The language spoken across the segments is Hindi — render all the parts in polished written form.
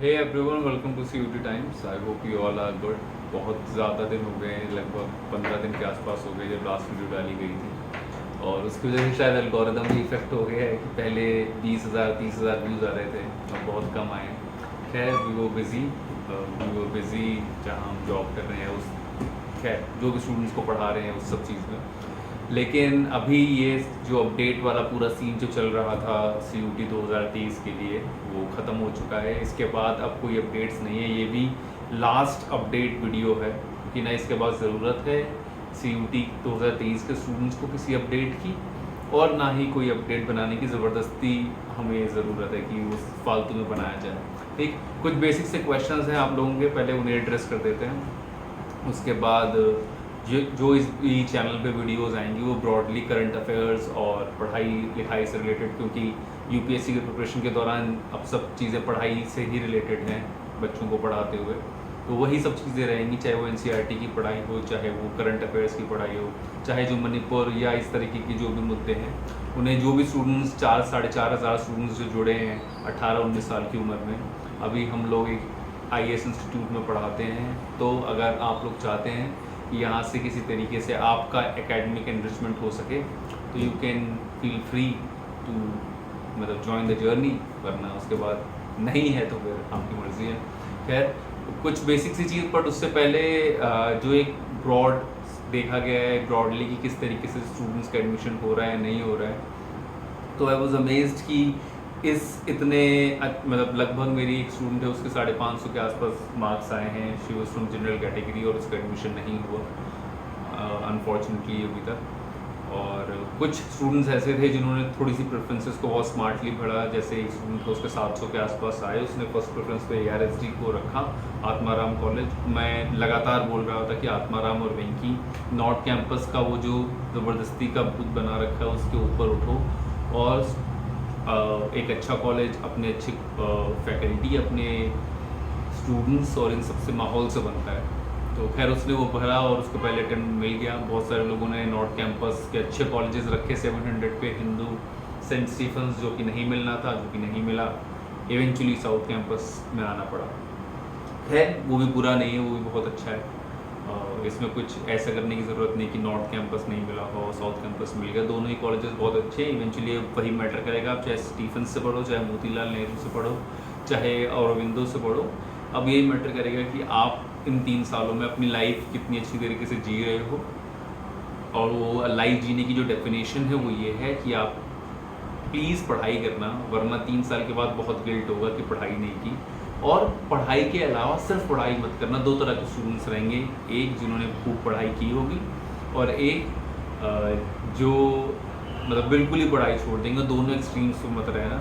Hey everyone, welcome to CUT times. I hope you all are good. बहुत ज़्यादा दिन हो गए हैं, लगभग 15 दिन के आसपास हो गए जब लास्ट वीडियो डाली गई थी, और उसकी वजह से शायद एल्गोरिदम भी इफेक्ट हो गया है कि पहले 20,000 30,000 व्यूज़ आ रहे थे, अब बहुत कम आए हैं। खैर, वी वो बिज़ी जहाँ हम जॉब कर रहे हैं, उस खैर जो भी स्टूडेंट्स को पढ़ा रहे हैं उस सब चीज़ में। लेकिन अभी ये जो अपडेट वाला पूरा सीन जो चल रहा था CUT 2023 के लिए, वो ख़त्म हो चुका है। इसके बाद अब कोई अपडेट्स नहीं है। ये भी लास्ट अपडेट वीडियो है कि ना इसके बाद ज़रूरत है CUT 2023 के स्टूडेंट्स को किसी अपडेट की, और ना ही कोई अपडेट बनाने की ज़बरदस्ती हमें ज़रूरत है कि उस फालतू में बनाया जाए। ठीक, कुछ बेसिक से क्वेश्चंस हैं आप लोगों के, पहले उन्हें एड्रेस कर देते हैं। उसके बाद जो इस चैनल पे वीडियोस आएंगी वो ब्रॉडली करंट अफेयर्स और पढ़ाई लिखाई से रिलेटेड, क्योंकि UPSC के प्रिपरेशन के दौरान अब सब चीज़ें पढ़ाई से ही रिलेटेड हैं बच्चों को पढ़ाते हुए। तो वही सब चीज़ें रहेंगी, चाहे वो NCERT की पढ़ाई हो, चाहे वो करंट अफेयर्स की पढ़ाई हो, चाहे जो मणिपुर या इस तरीके की जो भी मुद्दे हैं उन्हें जो भी स्टूडेंट्स 4-4,500 स्टूडेंट्स जो जुड़े हैं 18-19 साल की उम्र में, अभी हम लोग एक IAS इंस्टीट्यूट में पढ़ाते हैं। तो अगर आप लोग चाहते हैं कि यहाँ से किसी तरीके से आपका एकेडमिक एनरिचमेंट हो सके, तो you can feel free to मतलब ज्वाइन द जर्नी, वरना उसके बाद नहीं है तो फिर आपकी मर्ज़ी है। खैर, कुछ बेसिक सी चीज़, बट उससे पहले जो एक ब्रॉड देखा गया है ब्रॉडली कि किस तरीके से स्टूडेंट्स का एडमिशन हो रहा है नहीं हो रहा है, तो आई वॉज अमेज्ड कि इस इतने मतलब लगभग मेरी एक स्टूडेंट है, उसके 550 के आसपास मार्क्स आए हैं। She was from general category और उसका एडमिशन नहीं हुआ अनफॉर्चुनेटली अभी तक। और कुछ स्टूडेंट्स ऐसे थे जिन्होंने थोड़ी सी प्रेफरेंसेस को बहुत स्मार्टली पढ़ा। जैसे एक स्टूडेंट था, उसके 700 के आसपास आए, उसने फर्स्ट प्रेफरेंस पे ARSD को रखा, आत्माराम कॉलेज। मैं लगातार बोल रहा था कि आत्माराम और वेंकी नॉर्थ कैंपस का वो जो ज़बरदस्ती का बुत बना रखा है उसके ऊपर उठो, और एक अच्छा कॉलेज अपने अच्छे फैकल्टी, अपने स्टूडेंट्स और इन सबसे माहौल से बनता है। तो खैर उसने वो भरा और उसको पहले अटेम्प्ट मिल गया। बहुत सारे लोगों ने नॉर्थ कैंपस के अच्छे कॉलेजेस रखे 700 पे, हिंदू, सेंट स्टीफन्स जो कि नहीं मिलना था, जो कि नहीं मिला, इवेंचुअली साउथ कैंपस में आना पड़ा। खैर वो भी बुरा नहीं है, वो भी बहुत अच्छा है। इसमें कुछ ऐसा करने की ज़रूरत नहीं कि नॉर्थ कैंपस नहीं मिला और साउथ कैंपस मिल गया। दोनों ही कॉलेजेस बहुत अच्छे हैं। इवेंचुअली वही मैटर करेगा, आप चाहे स्टीफन से पढ़ो, चाहे मोतीलाल नेहरू से पढ़ो, चाहे औरबिंदो से पढ़ो। अब यही मैटर करेगा कि आप इन 3 सालों में अपनी लाइफ कितनी अच्छी तरीके से जी रहे हो। और वो लाइफ जीने की जो डेफिनेशन है वो ये है कि आप प्लीज़ पढ़ाई करना, वरना 3 साल के बाद बहुत गिल्ट होगा कि पढ़ाई नहीं की। और पढ़ाई के अलावा सिर्फ पढ़ाई मत करना। 2 तरह के स्टूडेंट्स रहेंगे, एक जिन्होंने खूब पढ़ाई की होगी और एक जो मतलब बिल्कुल ही पढ़ाई छोड़ देंगे। दोनों एक्सट्रीम्स पे मत रहना।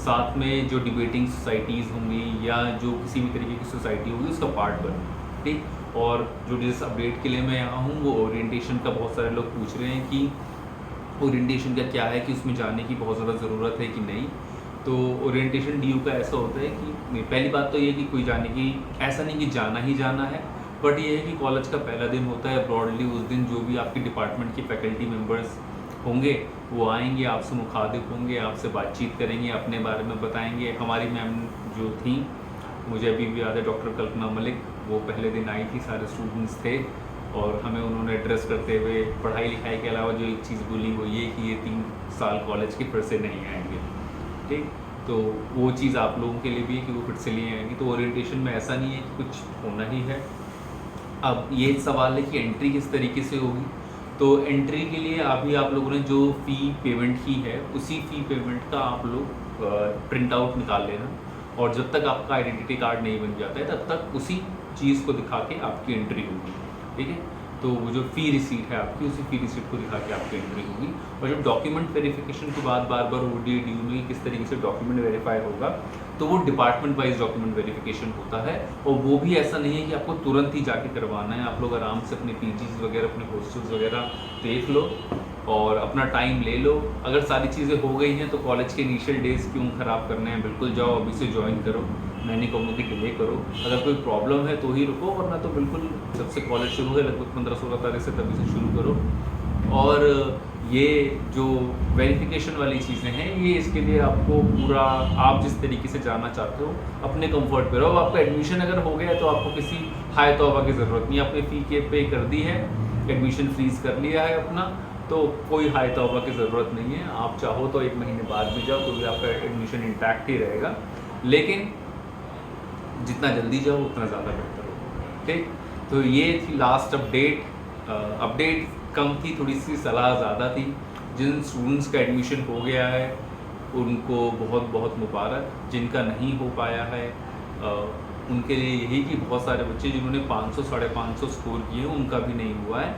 साथ में जो डिबेटिंग सोसाइटीज़ होंगी या जो किसी भी तरीके की सोसाइटी होगी उसका पार्ट बनो, ठीक। और जो जिस अपडेट के लिए मैं यहाँ हूँ वो ओरिएंटेशन का, बहुत सारे लोग पूछ रहे हैं कि ओरिएंटेशन का क्या है, कि उसमें जाने की बहुत ज़्यादा ज़रूरत है कि नहीं। तो ओरिएंटेशन DU का ऐसा होता है कि पहली बात तो ये कि कोई जाने की ऐसा नहीं कि जाना ही जाना है, बट ये है कि कॉलेज का पहला दिन होता है। ब्रॉडली उस दिन जो भी आपके डिपार्टमेंट के फैकल्टी मेंबर्स होंगे वो आएंगे, आपसे मुखातिब होंगे, आपसे बातचीत करेंगे, अपने बारे में बताएंगे। हमारी मैम जो थी, मुझे अभी भी याद है, डॉक्टर कल्पना मलिक, वो पहले दिन आई थी, सारे स्टूडेंट्स थे, और हमें उन्होंने एड्रेस करते हुए पढ़ाई लिखाई के अलावा जो एक चीज़ बोली वो ये कि ये 3 साल कॉलेज के फिर से नहीं आएंगे, ठीक। तो वो चीज़ आप लोगों के लिए भी है कि वो फिर से नहीं आएंगी। तो ओरिएंटेशन में ऐसा नहीं है कि कुछ होना ही है। अब ये सवाल है कि एंट्री किस तरीके से होगी। तो एंट्री के लिए अभी आप लोगों ने जो फ़ी पेमेंट की है उसी फ़ी पेमेंट का आप लोग प्रिंट आउट निकाल लेना, और जब तक आपका आइडेंटिटी कार्ड नहीं बन जाता है तब तक उसी चीज़ को दिखा के आपकी एंट्री होगी, ठीक है। तो वो जो फ़ी रिसीट है आपकी, उसी फ़ी रिसीट को दिखा के आपकी एंट्री होगी। और जब डॉक्यूमेंट वेरिफिकेशन के बाद बार बार ODA DU में किस तरीके से डॉक्यूमेंट वेरीफाई होगा, तो वो डिपार्टमेंट वाइज डॉक्यूमेंट वेरिफिकेशन होता है। और वो भी ऐसा नहीं है कि आपको तुरंत ही जाके करवाना है। आप लोग आराम से अपने PGs वगैरह, अपने हॉस्टल्स वगैरह देख लो और अपना टाइम ले लो। अगर सारी चीज़ें हो गई हैं तो कॉलेज के इनिशियल डेज़ क्यों ख़राब करने हैं, बिल्कुल जाओ अभी से ज्वाइन करो। मैं नहीं कहूँगा कि डिले करो, अगर कोई प्रॉब्लम है तो ही रुको, वरना तो बिल्कुल जब से कॉलेज शुरू है लगभग 15-16 तारीख से तभी से शुरू करो। और ये जो वेरिफिकेशन वाली चीज़ें हैं, ये इसके लिए आपको पूरा आप जिस तरीके से जाना चाहते हो अपने कंफर्ट पे रहो। अब आपका एडमिशन अगर हो गया है तो आपको किसी हाई तौबा की ज़रूरत नहीं है, आपने फ़ी के पे कर दी है, एडमिशन फ्रीज़ कर लिया है अपना, तो कोई हाई तौबा की ज़रूरत नहीं है। आप चाहो तो 1 महीने बाद भी जाओ, क्योंकि आपका एडमिशन इंटैक्ट ही रहेगा, लेकिन जितना जल्दी जाओ उतना ज़्यादा बेहतर होगा। ठीक, तो ये थी लास्ट अपडेट कम थी, थोड़ी सी सलाह ज़्यादा थी। जिन स्टूडेंट्स का एडमिशन हो गया है उनको बहुत बहुत मुबारक, जिनका नहीं हो पाया है उनके लिए यही कि बहुत सारे बच्चे जिन्होंने 500 550 स्कोर किए उनका भी नहीं हुआ है,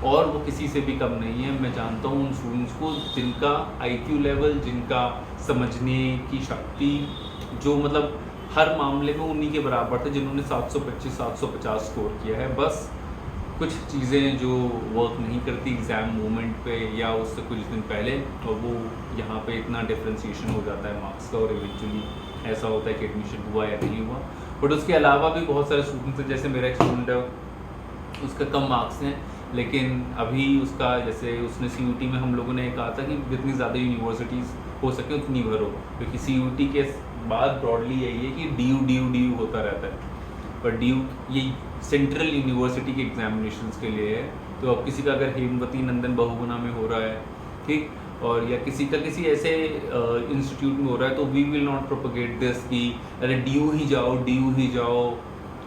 और वो किसी से भी कम नहीं है। मैं जानता हूँ उन स्टूडेंट्स को जिनका IQ लेवल, जिनका समझने की शक्ति, जो मतलब हर मामले में उन्हीं के बराबर थे, जिन्होंने 725 750 स्कोर किया है। बस कुछ चीज़ें जो वर्क नहीं करती एग्ज़ाम मोमेंट पे या उससे कुछ दिन पहले, और वो यहाँ पे इतना डिफ्रेंशिएशन हो जाता है मार्क्स का, और इवेंचुअली ऐसा होता है कि एडमिशन हुआ या नहीं हुआ। बट उसके अलावा भी बहुत सारे स्टूडेंट्स हैं, जैसे मेरा एक स्टूडेंट है उसका कम मार्क्स हैं, लेकिन अभी उसका जैसे उसने CUT में हम लोगों ने कहा था कि जितनी ज़्यादा यूनिवर्सिटीज़ हो सके उतनी भरो, क्योंकि CUT के बाद ब्रॉडली यही है कि DU होता रहता है, पर DU ये सेंट्रल यूनिवर्सिटी के एग्जामिनेशंस के लिए है। तो अब किसी का अगर हेमवती नंदन बहुगुणा में हो रहा है, ठीक, और या किसी का किसी ऐसे इंस्टीट्यूट में हो रहा है, तो we will not propagate this कि अरे DU ही जाओ।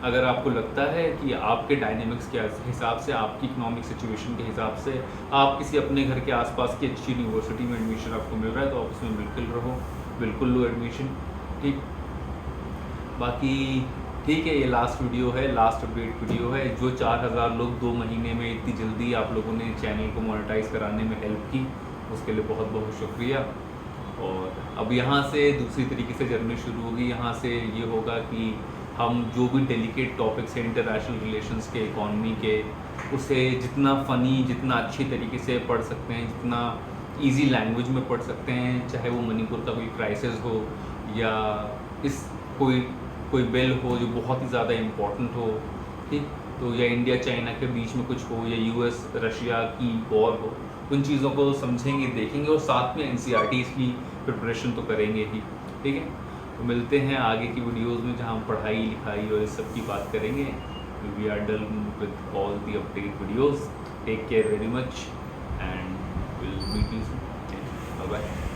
अगर आपको लगता है कि आपके डायनेमिक्स के हिसाब से, आपकी इकोनॉमिक सिचुएशन के हिसाब से आप किसी अपने घर के आसपास की अच्छी यूनिवर्सिटी में एडमिशन आपको मिल रहा है, तो आप उसमें बिल्कुल रहो, बिल्कुल लो एडमिशन। ठीक, बाकी ठीक है, ये लास्ट वीडियो है, लास्ट अपडेट वीडियो है। जो 4000 लोग 2 महीने में इतनी जल्दी आप लोगों ने चैनल को मोनेटाइज कराने में हेल्प की, उसके लिए बहुत बहुत शुक्रिया। और अब यहाँ से दूसरी तरीके से जर्नी शुरू होगी। यहाँ से ये होगा कि हम जो भी डेलिकेट टॉपिक्स हैं इंटरनेशनल रिलेशंस के, इकॉनमी के, उसे जितना फ़नी, जितना अच्छी तरीके से पढ़ सकते हैं, जितना इजी लैंग्वेज में पढ़ सकते हैं, चाहे वो मणिपुर का कोई क्राइसिस हो या इस कोई बिल हो जो बहुत ही ज़्यादा इम्पोर्टेंट हो, ठीक, तो या इंडिया चाइना के बीच में कुछ हो, या US रशिया की वॉर हो, उन चीज़ों को समझेंगे, देखेंगे, और साथ में NCERTs की प्रिपरेशन तो करेंगे ही। ठीक है, तो मिलते हैं आगे की वीडियोस में, जहाँ हम पढ़ाई लिखाई और इस सब की बात करेंगे। We are done with all the update videos. Take care very much and will meet you soon. Bye bye.